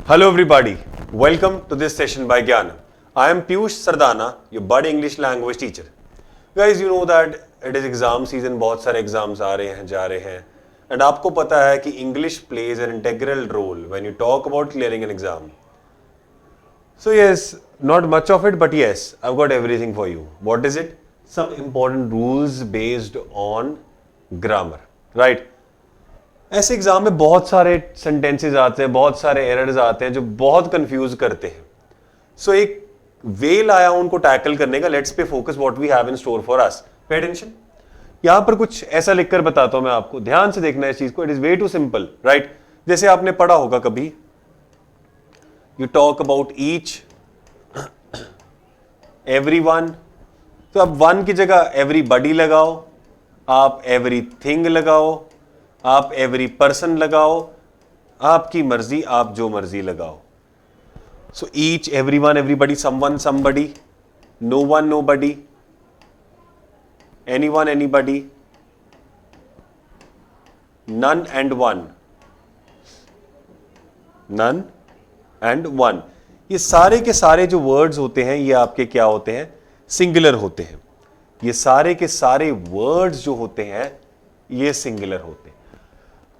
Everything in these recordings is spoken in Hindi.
Hello everybody, welcome to this session by Gyan. I am Piyush Sardana, your buddy English language teacher. Guys, you know that it is exam season, बहुत सारे exams आ रहे हैं जा रहे हैं and आपको पता है कि English plays an integral role when you talk about clearing an exam. So yes, not much of it, but yes, I've got everything for you. What is it? Some important rules based on grammar, right? ऐसे एग्जाम में बहुत सारे सेंटेंसेस आते हैं, बहुत सारे एरर्स आते हैं जो बहुत कंफ्यूज करते हैं. सो एक वे लाया उनको टैकल करने का. Let's pay focus what we have in store for us. Pay attention. यहां पर कुछ ऐसा लिखकर बताता हूं मैं आपको, ध्यान से देखना है इस चीज को. It is way too simple, right? जैसे आपने पढ़ा होगा कभी, you talk about each, everyone. तो अब वन की जगह एवरीबॉडी लगाओ, आप एवरीथिंग लगाओ, आप एवरी पर्सन लगाओ, आपकी मर्जी, आप जो मर्जी लगाओ. So each, everyone, everybody, someone, somebody, no one, nobody, anyone, anybody, none and one, none and one. ये सारे के सारे जो वर्ड्स होते हैं ये आपके क्या होते हैं? सिंगुलर होते हैं. ये सारे के सारे वर्ड्स जो होते हैं ये सिंगुलर होते हैं.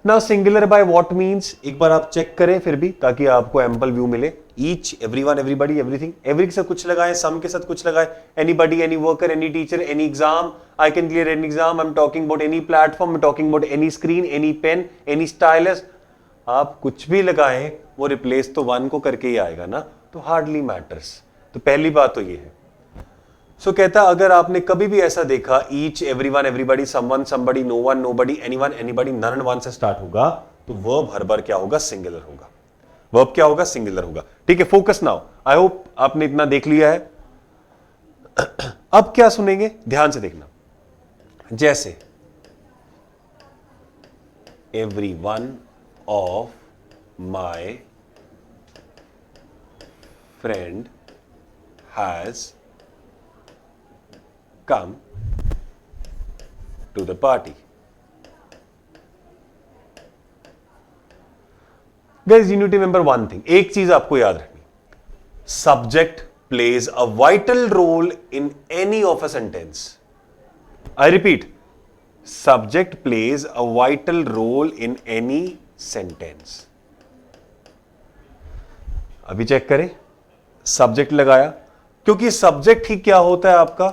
ना सिंगुलर बाय व्हाट मींस, एक बार आप चेक करें फिर भी, ताकि आपको एम्पल व्यू मिले. Each, everyone, everybody, everything. Every के साथ कुछ लगाए, सम के साथ कुछ लगाए, anybody, any worker, any teacher, any exam, I can clear any exam, I am talking about any platform, I am talking about any screen, any pen, any stylus. आप कुछ भी लगाएं वो रिप्लेस तो वन को करके ही आएगा ना, तो हार्डली मैटर्स. तो पहली बात तो ये है. सो कहता अगर आपने कभी भी ऐसा देखा each, everyone, everybody, someone, somebody, no one, nobody, anyone, anybody, none and one से स्टार्ट होगा तो वर्ब हर बार क्या होगा? सिंगुलर होगा. वर्ब क्या होगा? सिंगुलर होगा. ठीक है, फोकस नाउ. आई होप आपने इतना देख लिया है. अब क्या सुनेंगे, ध्यान से देखना. जैसे every one of my friend has come to the party. Guys, you need to remember one thing. एक चीज आपको याद रखनी. Subject plays a vital role in any of a sentence. I repeat, subject plays a vital role in any sentence. अभी चेक करें. सब्जेक्ट लगाया, क्योंकि सब्जेक्ट ही क्या होता है आपका?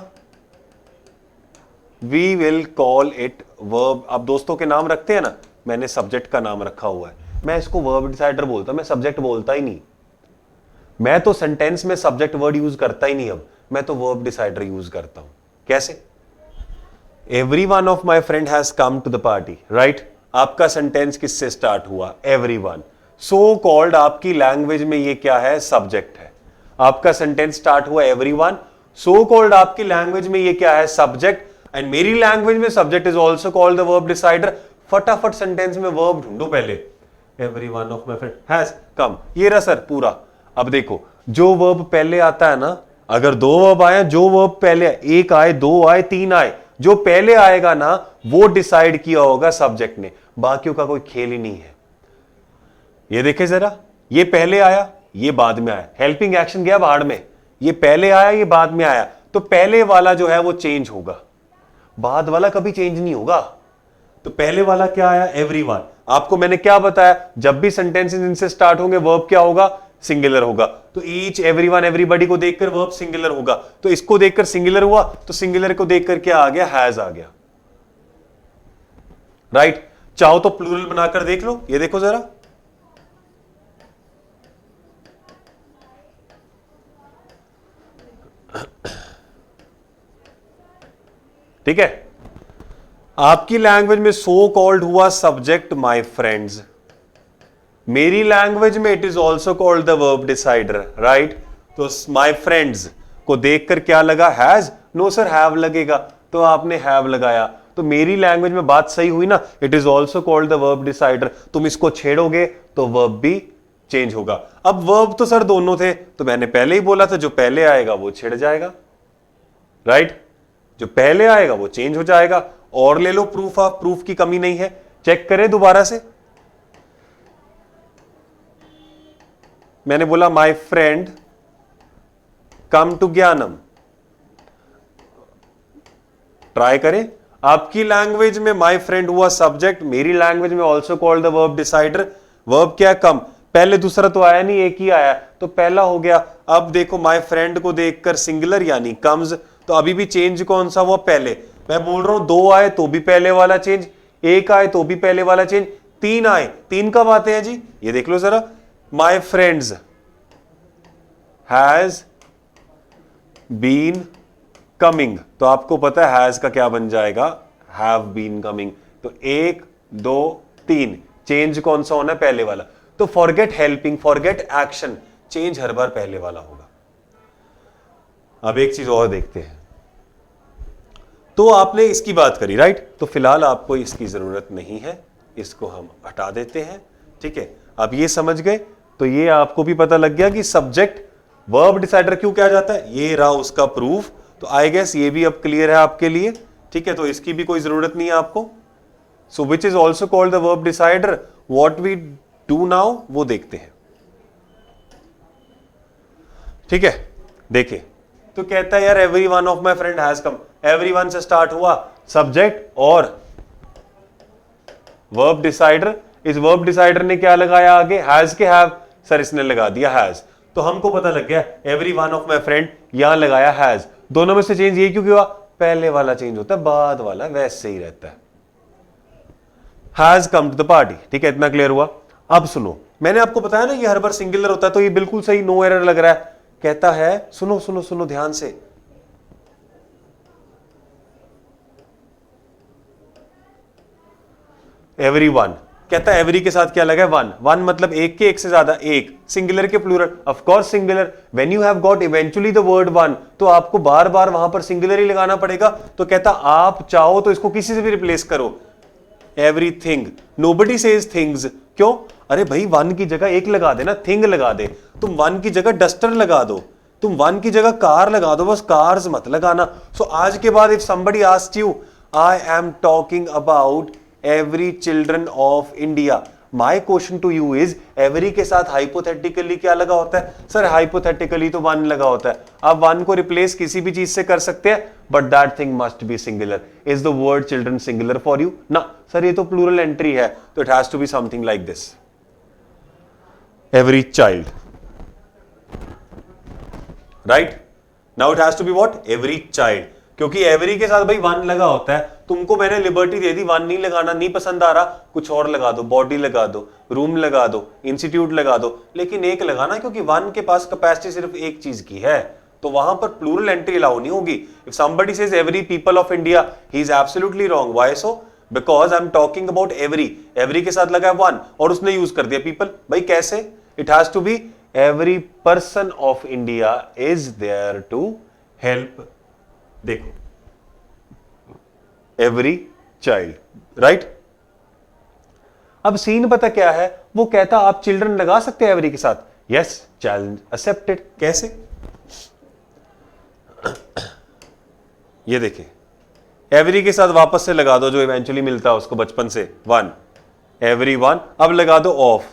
We will call it verb. आप दोस्तों के नाम रखते हैं ना, मैंने सब्जेक्ट का नाम रखा हुआ है, मैं इसको वर्ब डिसाइडर बोलता, मैं सब्जेक्ट बोलता ही नहीं. मैं तो सेंटेंस में सब्जेक्ट वर्ड यूज करता ही नहीं. अब मैं तो वर्ब डिसाइडर यूज करता हूं. कैसे? Every one of my friend has come to the party, right? आपका सेंटेंस किससे स्टार्ट हुआ? Every one. सो कॉल्ड आपकी लैंग्वेज में ये क्या है? सब्जेक्ट है. आपका सेंटेंस स्टार्ट हुआ एवरी वन. सो कॉल्ड आपकी लैंग्वेज में ये क्या है? सब्जेक्ट. एंड मेरी लैंग्वेज में subject is also called the verb decider. फटाफट सेंटेंस में वर्ब ढूंढो पहले. Every one of my friend has कम. ये रहा सर पूरा. अब देखो, जो वर्ब पहले आता है ना, अगर दो वर्ब आए, जो वर्ब पहले, एक आए, दो आए, तीन आए, जो पहले आएगा ना वो डिसाइड किया होगा सब्जेक्ट ने. बाकियों का कोई खेल ही नहीं है. ये देखे जरा, ये पहले आया, ये बाद में आया. हेल्पिंग एक्शन गया बाहर में, ये पहले आया, ये बाद में आया. तो पहले वाला जो है वो चेंज होगा, बाद वाला कभी चेंज नहीं होगा. तो पहले वाला क्या आया? एवरीवन. आपको मैंने क्या बताया? जब भी सेंटेंसेस इनसे स्टार्ट होंगे वर्ब क्या होगा? सिंगुलर होगा. तो ईच, एवरीवन, एवरीबॉडी को देखकर वर्ब सिंगुलर होगा. तो इसको देखकर सिंगुलर हुआ, तो सिंगुलर को देखकर क्या आ गया? हैज आ गया, राइट? चाहो तो प्लूरल बनाकर देख लो. ये देखो जरा, ठीक है. आपकी लैंग्वेज में सो कॉल्ड हुआ सब्जेक्ट माय फ्रेंड्स. मेरी लैंग्वेज में it is also called the verb decider, right? तो माय फ्रेंड्स को देखकर क्या लगा? हैज. नो सर, हैव लगेगा, तो आपने हैव लगाया. तो मेरी लैंग्वेज में बात सही हुई ना, it is also called the verb decider. तुम इसको छेड़ोगे तो वर्ब भी चेंज होगा. अब वर्ब तो सर दोनों थे, तो मैंने पहले ही बोला था जो पहले आएगा वो छिड़ जाएगा, राइट? जो पहले आएगा वो चेंज हो जाएगा. और ले लो प्रूफ. ऑफ प्रूफ की कमी नहीं है. चेक करें दोबारा से. मैंने बोला माय फ्रेंड कम टू ज्ञानम, ट्राई करें। आपकी लैंग्वेज में माय फ्रेंड हुआ सब्जेक्ट, मेरी लैंग्वेज में also called the verb decider. Verb क्या है? कम। पहले दूसरा तो आया नहीं, एक ही आया, तो पहला हो गया। अब देखो माय फ्रेंड को देखकर सिंगुलर यानी कम्स, तो अभी भी चेंज कौन सा हुआ? पहले। मैं बोल रहा हूं दो आए तो भी पहले वाला चेंज, एक आए तो भी पहले वाला चेंज, तीन आए, तीन कब आते हैं जी? ये देख लो जरा, my friends has been coming, तो आपको पता है हैज का क्या बन जाएगा? Have been coming. तो एक, दो, तीन, चेंज कौन सा होना है? पहले वाला। तो forget helping, forget action, change हर बार पहले वाला होगा। अब एक चीज और देखते हैं। तो आपने इसकी बात करी, राइट? तो फिलहाल आपको इसकी जरूरत नहीं है, इसको हम हटा देते हैं, ठीक है? अब ये समझ गए, तो ये आपको भी पता लग गया कि सब्जेक्ट वर्ब डिसाइडर क्यों कहा जाता है। ये रहा उसका प्रूफ। तो आई गेस ये भी अब क्लियर है आपके लिए, ठीक है? तो इसकी भी कोई जरूरत नहीं है आपको। So which is also called the verb decider, what we do now वो देखते हैं, ठीक है? देखिए, तो कहता है यार every one of my friend has come, every one से स्टार्ट हुआ, सब्जेक्ट और वर्ब डिसाइडर। इस वर्ब डिसाइडर ने क्या लगाया आगे? हैज के हैव, सर इसने लगा दिया हैज, तो हमको पता लग गया every one of my friend, यहां लगाया हैज। दोनों में से चेंज ये क्यों हुआ? पहले वाला चेंज होता है, बाद वाला वैसे ही रहता है। Has come to the party, ठीक है? इतना क्लियर हुआ। अब सुनो, मैंने आपको बताया ना ये हर बार सिंगुलर होता है, तो ये बिल्कुल सही, नो एरर लग रहा है। कहता है, सुनो सुनो सुनो ध्यान से, एवरी वन, कहता है एवरी के साथ क्या लगा है? वन। वन मतलब एक के एक से ज्यादा, एक। सिंगुलर के plural, of course singular. When you have got eventually the word one, तो आपको बार बार वहां पर सिंगुलर ही लगाना पड़ेगा। तो कहता आप चाहो तो इसको किसी से भी रिप्लेस करो, एवरीथिंग। नोबडी सेज थिंग्स, क्यों? अरे भाई वन की जगह एक लगा दे ना, थिंग लगा दे। तुम वन की जगह डस्टर लगा दो, तुम वन की जगह कार लगा दो, बस कार्स मत लगाना। सो आज के बाद if somebody asks you, I am talking about every children of India, my question to you is, every के साथ हाइपोथेटिकली क्या लगा होता है? सर हाइपोथेटिकली तो वन लगा होता है। आप वन को रिप्लेस किसी भी चीज से कर सकते हैं, but that thing must be singular. Is the word children singular for you? ना सर, ये तो प्लूरल एंट्री है, तो it has to be something like this, every child, right? Now it has to be what? Every child, क्योंकि एवरी के साथ भाई वन लगा होता है। तुमको मैंने लिबर्टी दे दी, वन नहीं लगाना, नहीं पसंद आ रहा, कुछ और लगा दो, बॉडी लगा दो, रूम लगा दो, इंस्टीट्यूट लगा दो, लेकिन एक लगाना, क्योंकि वन के पास कैपेसिटी सिर्फ एक चीज की है, तो वहां पर प्लूरल एंट्री अलाउ नहीं होगी। If somebody says every people of India, he is absolutely wrong. Why so? Because I am talking about every, every के साथ लगा है वन और उसने यूज कर दिया पीपल। भाई कैसे? It has to be every person of India is there to help. देखो, एवरी चाइल्ड, राइट? अब सीन पता क्या है? वो कहता आप चिल्ड्रन लगा सकते हैं एवरी के साथ, यस, चैलेंज एक्सेप्टेड। कैसे? ये देखिए, एवरी के साथ वापस से लगा दो जो इवेंचुअली मिलता है उसको बचपन से, वन, एवरी वन। अब लगा दो ऑफ,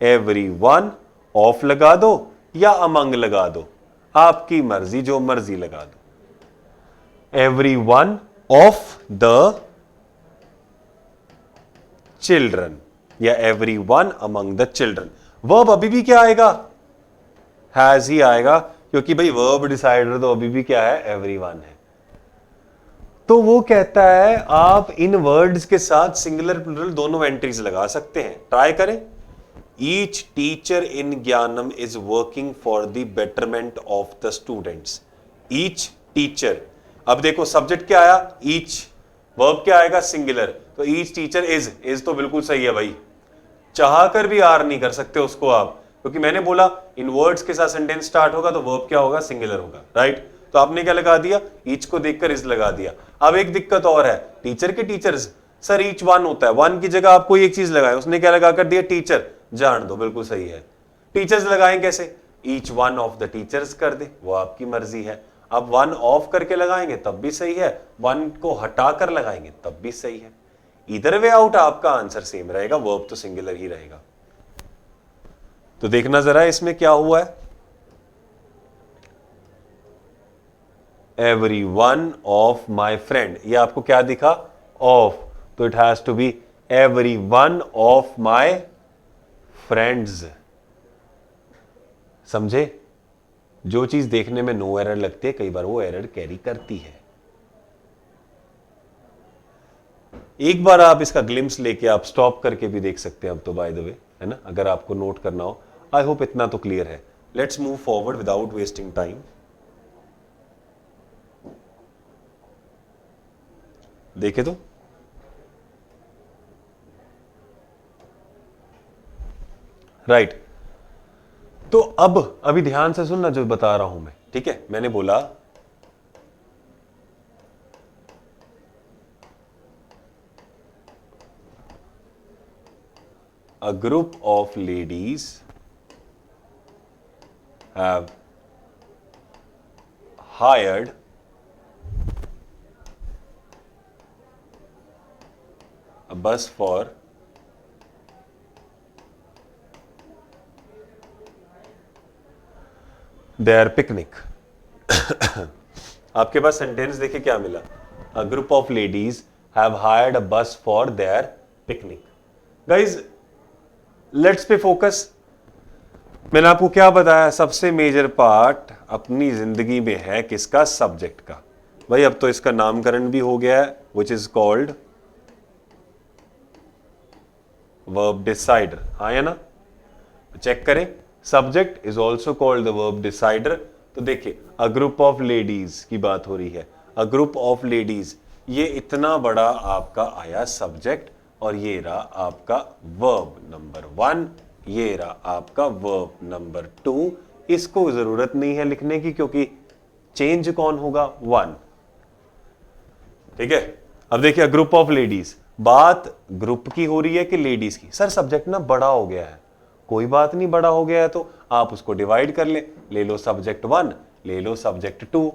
एवरी वन ऑफ लगा दो या अमंग लगा दो, आपकी मर्जी, जो मर्जी लगा दो। Every one of the children या every one among the children. Verb अभी भी क्या आएगा? हैज ही आएगा, क्योंकि भाई वर्ब डिसाइडर तो अभी भी क्या है? एवरी वन है। तो वो कहता है आप इन वर्ड्स के साथ सिंगुलर प्लूरल दोनों एंट्रीज लगा सकते हैं। ट्राई करें। ईच टीचर इन ज्ञानम is working for the betterment of the students. Each teacher, अब देखो सब्जेक्ट क्या आया? ईच। वर्ब क्या आएगा? सिंगुलर। तो ईच टीचर इज तो बिल्कुल सही है भाई, चाह कर भी आर नहीं कर सकते उसको आप, क्योंकि मैंने बोला इन वर्ड्स के साथ सेंटेंस स्टार्ट होगा तो वर्ब क्या होगा? सिंगुलर होगा, राइट? तो आपने क्या लगा दिया? ईच को देखकर इज लगा दिया। अब एक दिक्कत और है, टीचर के टीचर्स, सर ईच वन होता है, वन की जगह आपको एक चीज लगाए, उसने क्या लगा कर दिया? टीचर। जान दो, बिल्कुल सही है। टीचर्स लगाएं कैसे? Each one of the teachers कर दे, वो आपकी मर्जी है। अब वन ऑफ करके लगाएंगे तब भी सही है, वन को हटाकर लगाएंगे तब भी सही है। इधर वे आउट आपका आंसर सेम रहेगा, वर्ब तो सिंगुलर ही रहेगा। तो देखना जरा इसमें क्या हुआ है, every one of my friend, ये आपको क्या दिखा, ऑफ, तो it has to be every one of my friends. समझे? जो चीज देखने में नो एरर लगती है कई बार वो एरर कैरी करती है। एक बार आप इसका ग्लिम्स लेके आप स्टॉप करके भी देख सकते हैं अब तो, बाय द वे, है ना, अगर आपको नोट करना हो। आई होप इतना तो क्लियर है। Let's move forward without wasting time. देखे तो राइट। तो अब अभी ध्यान से सुनना जो बता रहा हूं मैं, ठीक है। मैंने बोला a group of ladies have hired a bus for their picnic। आपके पास सेंटेंस देखे क्या मिला, a group of ladies have hired a bus for their picnic। Guys let's pay focus. मैंने आपको क्या बताया, सबसे मेजर पार्ट अपनी जिंदगी में है किसका, सब्जेक्ट का। भाई अब तो इसका नामकरण भी हो गया है, विच इज कॉल्ड वर्ब डिसाइडर। हाँ या ना, चेक करें, subject is also called the verb decider. तो देखिए अ ग्रुप ऑफ लेडीज की बात हो रही है, अ ग्रुप ऑफ लेडीज, ये इतना बड़ा आपका आया सब्जेक्ट, और ये रहा आपका वर्ब नंबर 1, ये रहा आपका वर्ब नंबर 2। इसको जरूरत नहीं है लिखने की क्योंकि चेंज कौन होगा, 1। ठीक है। अब देखिए ग्रुप ऑफ लेडीज, बात ग्रुप की हो रही है कि लेडीज की। सर सब्जेक्ट ना बड़ा हो गया है, कोई बात नहीं, बड़ा हो गया है तो आप उसको डिवाइड कर ले लो सब्जेक्ट 1, ले लो सब्जेक्ट 2।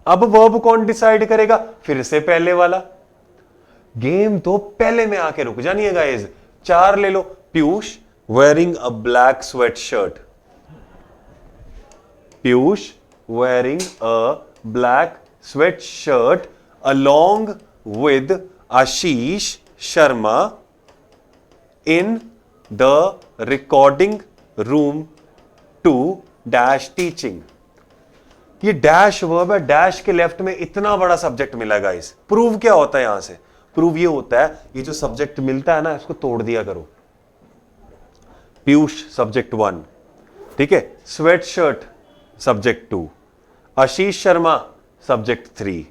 अब वर्ब कौन डिसाइड करेगा, फिर से पहले वाला। गेम तो पहले में आके रुक जानी है गाइस। 4 ले लो, Piyush wearing a black sweatshirt, Piyush wearing a black sweatshirt along with Ashish Sharma in the recording room to dash teaching. ये डैश वर्ब है, डैश के लेफ्ट में इतना बड़ा सब्जेक्ट मिला गाइस। प्रूव क्या होता है यहां से, प्रूव ये होता है ये जो सब्जेक्ट मिलता है ना इसको तोड़ दिया करो। पीयूष सब्जेक्ट 1, ठीक है, sweat shirt subject 2, Ashish Sharma subject 3,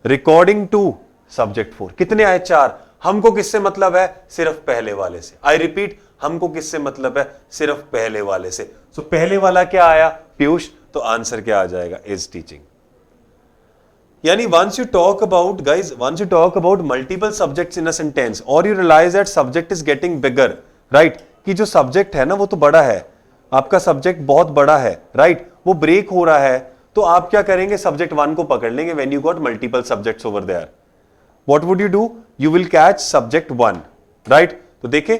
recording 2 subject 4। कितने आए, 4। हमको किससे मतलब है, सिर्फ पहले वाले से। आई रिपीट, हमको किससे मतलब है, सिर्फ पहले वाले से। सो पहले वाला क्या आया, पीयूष, तो आंसर क्या आ जाएगा, इज टीचिंग। यानी once you talk about guys, once you talk about multiple subjects in a sentence or you realize that subject is getting bigger, right, कि जो सब्जेक्ट है ना वो तो बड़ा है, आपका सब्जेक्ट बहुत बड़ा है, राइट, वो ब्रेक हो रहा है, तो आप क्या करेंगे, सब्जेक्ट 1 को पकड़ लेंगे। When you got multiple subjects over there, what would you do, you will catch subject 1, right. तो देखे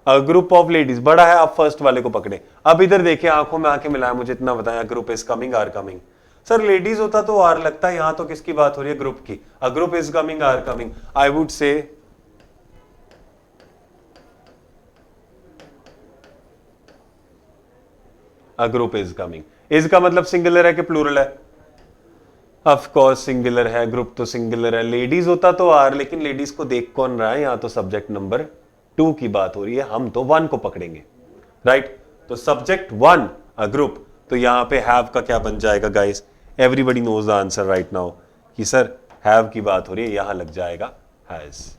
ग्रुप ऑफ लेडीज बड़ा है, आप फर्स्ट वाले को पकड़े। अब इधर देखिए, आंखों में आंखें मिलाया, मुझे इतना बताया, group is coming, are coming. Sir ladies होता तो आर लगता है, यहां तो किसकी बात हो रही है, ग्रुप की। A group is coming, are coming. I would say a group is coming. Is का मतलब सिंगुलर है कि प्लूरल है, ऑफ कोर्स सिंगुलर है, ग्रुप तो सिंगुलर है। लेडीज होता तो आर, लेकिन लेडीज को देख कौन रहा है, यहां तो सब्जेक्ट नंबर 2 की बात हो रही है, हम तो 1 को पकड़ेंगे, राइट। तो सब्जेक्ट 1 अ ग्रुप, तो यहां पे हैव का क्या बन जाएगा guys, everybody knows the answer right now कि सर हैव की बात हो रही है, यहां लग जाएगा has.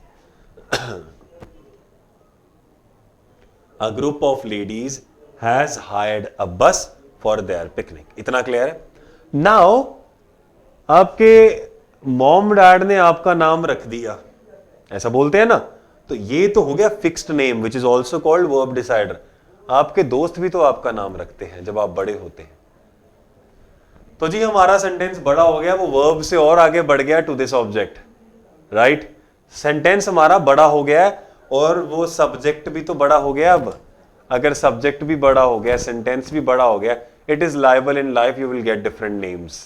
A group of ladies has hired a bus for their picnic. इतना क्लियर है। नाउ आपके मॉम डैड ने आपका नाम रख दिया, ऐसा बोलते हैं ना, तो ये तो हो गया fixed name which is also called verb decider. आपके दोस्त भी तो आपका नाम रखते हैं जब आप बड़े होते हैं। तो जी हमारा सेंटेंस बड़ा हो गया, वो वर्ब से और आगे बढ़ गया to this object, right. Sentence हमारा बड़ा हो गया है और वो सब्जेक्ट भी तो बड़ा हो गया। अब अगर सब्जेक्ट भी बड़ा हो गया, सेंटेंस भी बड़ा हो गया, it is liable in life, you will get different names.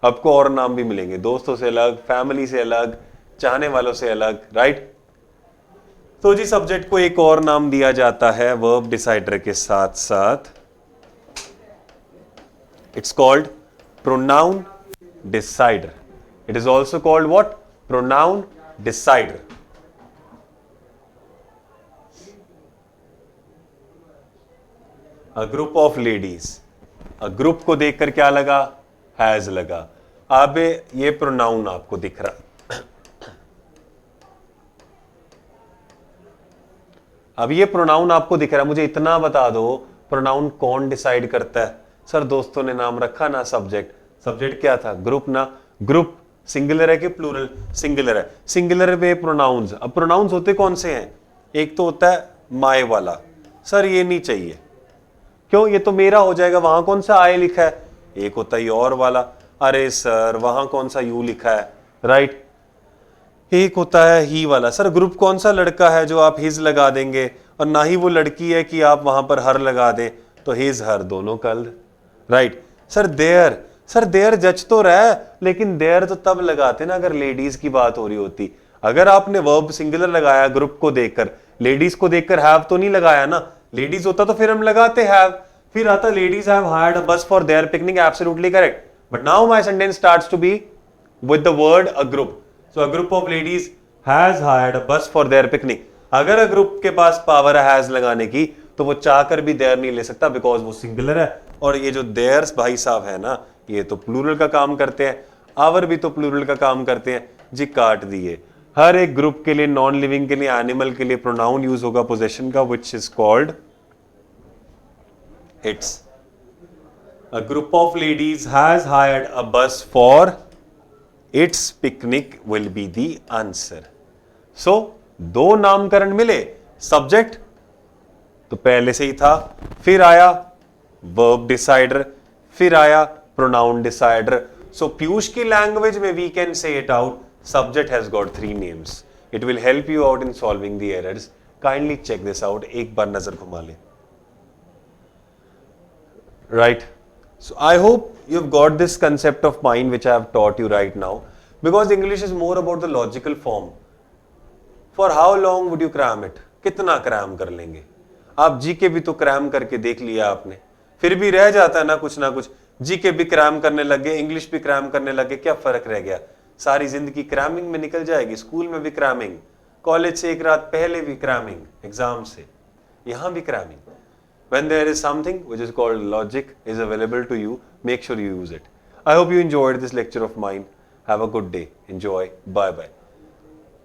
आपको और नाम भी मिलेंगे, दोस्तों से अलग, फैमिली से अलग, चाहने वालों से अलग, राइट। तो जी सब्जेक्ट को एक और नाम दिया जाता है वर्ब डिसाइडर के साथ साथ, it's called pronoun decider. It is also called what? Pronoun decider. A group of ladies, a group को देखकर क्या लगा? हैज लगा। अब ये प्रोनाउन आपको दिख रहा, अब ये प्रोनाउन आपको दिख रहा है। मुझे इतना बता दो, प्रोनाउन कौन डिसाइड करता है? सर दोस्तों ने नाम रखा ना सब्जेक्ट, सब्जेक्ट क्या था? ग्रुप ना। ग्रुप सिंगुलर है कि प्लूरल? सिंगुलर है। सिंगुलर में प्रोनाउंस, अब प्रोनाउंस होते कौन से हैं? एक तो होता है माय वाला, सर ये नहीं चाहिए, क्यों? ये तो मेरा हो जाएगा, वहां कौन सा आय लिखा है? एक होता है योर वाला, अरे सर वहां कौन सा यू लिखा है, राइट। एक होता है ही वाला, सर ग्रुप कौन सा लड़का है जो आप हिज लगा देंगे, और ना ही वो लड़की है कि आप वहां पर हर लगा दें, तो हिज हर दोनों कल, right. Sir their, sir their जज तो रहा है, लेकिन देयर तो तब लगाते ना अगर लेडीज की बात हो रही होती। अगर आपने वर्ब सिंगुलर लगाया ग्रुप को देखकर, लेडीज को देखकर हैव तो नहीं लगाया ना, लेडीज होता तो फिर हम लगाते हैव, फिर आता ladies have hired a bus for their picnic, absolutely correct. But now my sentence starts to be with the word a group, so a group of ladies has hired a bus for their picnic. अगर अ ग्रुप के पास पावर है हैज लगाने की, तो वो चाहकर भी देयर नहीं ले सकता, बिकॉज वो सिंगुलर है। और ये जो देयर्स भाई साहब है ना, ये तो प्लूरल का काम करते हैं, आवर भी तो प्लूरल का काम करते हैं जी। काट दिए। हर एक ग्रुप के लिए, नॉन लिविंग के लिए, एनिमल के लिए प्रोनाउन यूज होगा पोजेशन का, which is called its. A group of ladies has hired a bus for its picnic will be the answer. So दो नामकरण मिले, सब्जेक्ट तो पहले से ही था, फिर आया वर्ब डिसाइडर, फिर आया प्रोनाउन डिसाइडर। सो पीयूष की लैंग्वेज में we can say it out, subject has got 3 names. It will help you out in solving the errors. Kindly check this out, एक बार नजर घुमा ले, right. So I hope you've got this concept of mind which I have taught you right now, because English is more about the logical form. For how long would you cram it? कितना क्रैम कर लेंगे आप? जीके भी तो क्रैम करके देख लिया आपने, फिर भी रह जाता है ना कुछ। जीके भी क्रैम करने लगे, इंग्लिश भी क्रैम करने लगे, क्या फर्क रह गया? सारी जिंदगी क्रैमिंग में निकल जाएगी। स्कूल में भी क्रैमिंग, कॉलेज से एक रात पहले भी क्रैमिंग, एग्जाम से, यहां भी cramming. When there is something which is called logic is available to you, make sure you use it. I hope you enjoyed this lecture of mine. Have a good day. Enjoy. Bye bye.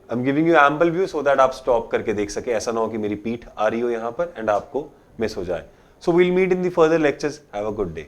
I'm giving you ample view so that आप stop करके देख सके, ऐसा ना हो कि मेरी पीठ आ रही हो यहाँ पर एंड आपको मिस हो जाए. So we'll meet in the further lectures. Have a good day.